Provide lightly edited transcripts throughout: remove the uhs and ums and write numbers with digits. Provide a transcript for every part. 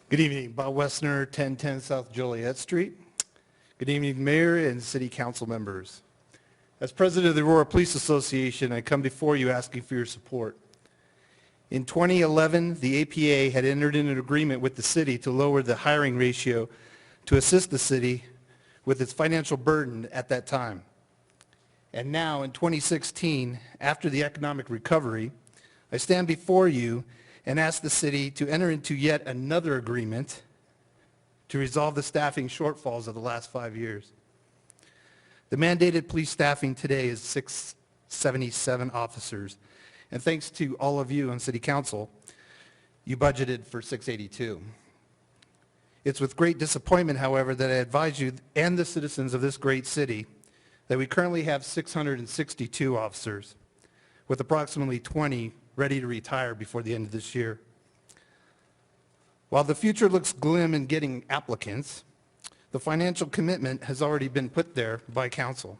Good evening, Bob Wesner, 1010 South Joliet Street. Good evening, Mayor and City Council members. As President of the Aurora Police Association, I come before you asking for your support. In 2011, the APA had entered into an agreement with the city to lower the hiring ratio to assist the city with its financial burden at that time. And now, in 2016, after the economic recovery, I stand before you and ask the city to enter into yet another agreement to resolve the staffing shortfalls of the last 5 years. The mandated police staffing today is 677 officers, and thanks to all of you on City Council, you budgeted for 682. It's with great disappointment, however, that I advise you and the citizens of this great city that we currently have 662 officers, with approximately 20 ready to retire before the end of this year. While the future looks glim in getting applicants, the financial commitment has already been put there by council.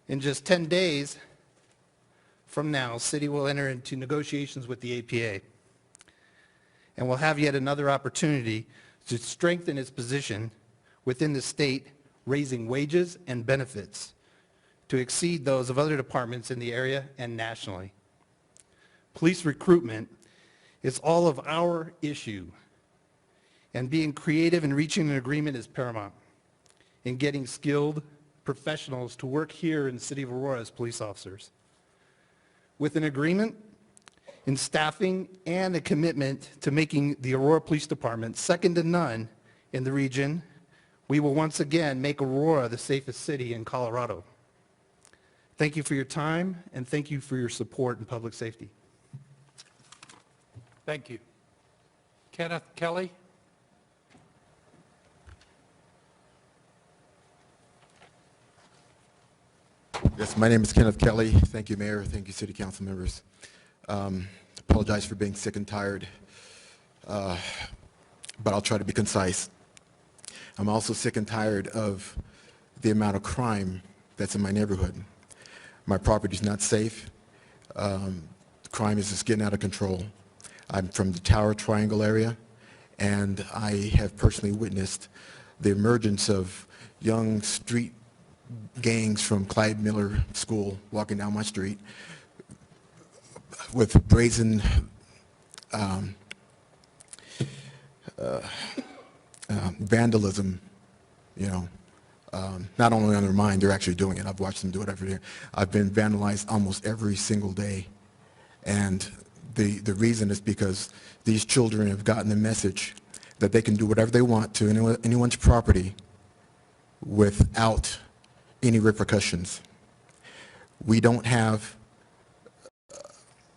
In just 10 days from now, City will enter into negotiations with the APA and will have yet another opportunity to strengthen its position within the state, raising wages and benefits to exceed those of other departments in the area and nationally. Police recruitment is all of our issue, and being creative and reaching an agreement is paramount in getting skilled professionals to work here in the city of Aurora as police officers. With an agreement in staffing and a commitment to making the Aurora Police Department second to none in the region, we will once again make Aurora the safest city in Colorado. Thank you for your time, and thank you for your support in public safety. Thank you. Kenneth Kelly. Yes, my name is Kenneth Kelly. Thank you, Mayor. Thank you, City Council members. Apologize for being sick and tired, but I'll try to be concise. I'm also sick and tired of the amount of crime that's in my neighborhood. My property is not safe. Crime is just getting out of control. I'm from the Tower Triangle area, and I have personally witnessed the emergence of young street gangs from Clyde Miller School walking down my street with brazen vandalism, not only on their mind, they're actually doing it. I've watched them do it every day. I've been vandalized almost every single day, and the reason is because these children have gotten the message that they can do whatever they want to anyone's property without any repercussions. We don't have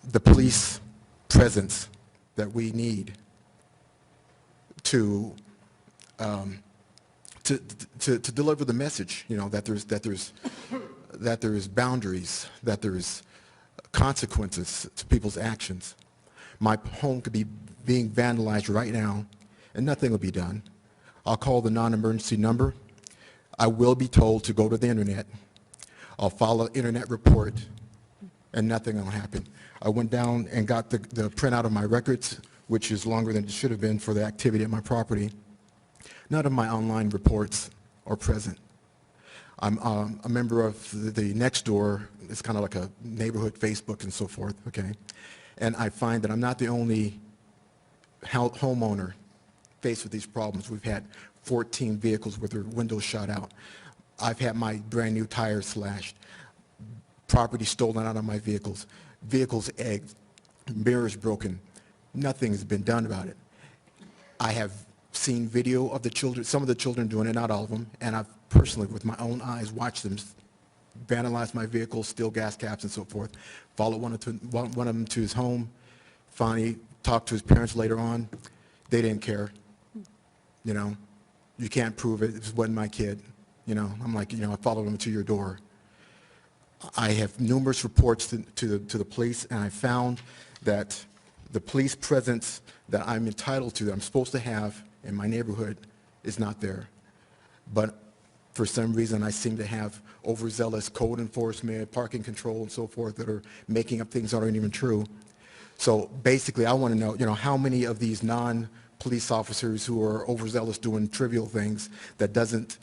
the police presence that we need to deliver the message, that there's boundaries, that there's consequences to people's actions. My home could be being vandalized right now and nothing will be done. I'll call the non-emergency number. I will be told to go to the internet. I'll file an internet report and nothing will happen. I went down and got the printout of my records, which is longer than it should have been for the activity at my property. None of my online reports are present. I'm a member of the Nextdoor. It's kind of like a neighborhood Facebook and so forth, okay? And I find that I'm not the only homeowner faced with these problems. We've had 14 vehicles with their windows shot out. I've had my brand new tires slashed, property stolen out of my vehicles, vehicles egged, mirrors broken. Nothing's been done about it. I have seen video of the children, some of the children doing it, not all of them, and I've personally, with my own eyes, watched them vandalize my vehicles, steal gas caps and so forth, follow one of them to his home, finally talked to his parents later on. They didn't care. You can't prove it. It wasn't my kid. I'm like, I followed him to your door. I have numerous reports to the police, and I found that the police presence that I'm entitled to, that I'm supposed to have in my neighborhood, is not there. But for some reason, I seem to have overzealous code enforcement, parking control, and so forth that are making up things that aren't even true. So basically, I want to know, how many of these police officers who are overzealous doing trivial things that doesn't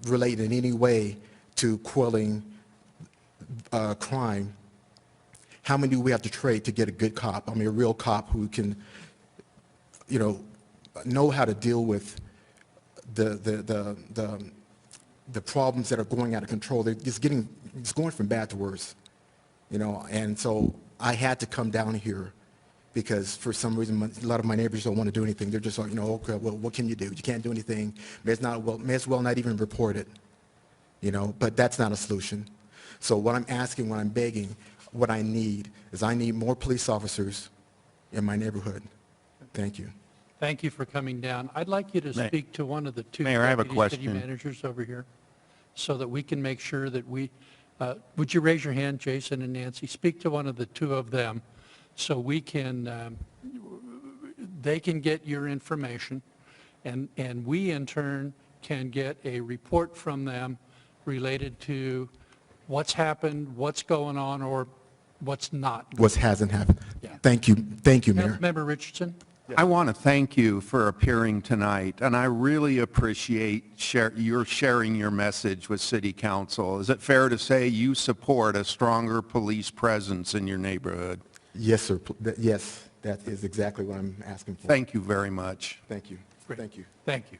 relate in any way to quelling crime. How many do we have to trade to get a good cop? I mean, a real cop who can, know how to deal with the problems that are going out of control. It's going from bad to worse, And so I had to come down here because for some reason a lot of my neighbors don't want to do anything. They're just like, okay, well, what can you do? You can't do anything. May as well not even report it, But that's not a solution. So what I'm asking, what I'm begging, what I need is I need more police officers in my neighborhood. Thank you. Thank you for coming down. I'd like you to speak to one of the two Mayor, I have a deputy city question. managers over here so that we can make sure that would you raise your hand, Jason and Nancy? Speak to one of the two of them so we can, they can get your information and we in turn can get a report from them related to what's happened, what's going on, or what's not. What hasn't happened. Yeah. Thank you, Mayor. Councilmember Richardson? I want to thank you for appearing tonight, and I really appreciate your sharing your message with City Council. Is it fair to say you support a stronger police presence in your neighborhood? Yes, sir. Yes, that is exactly what I'm asking for. Thank you very much. Thank you. Great. Thank you. Thank you.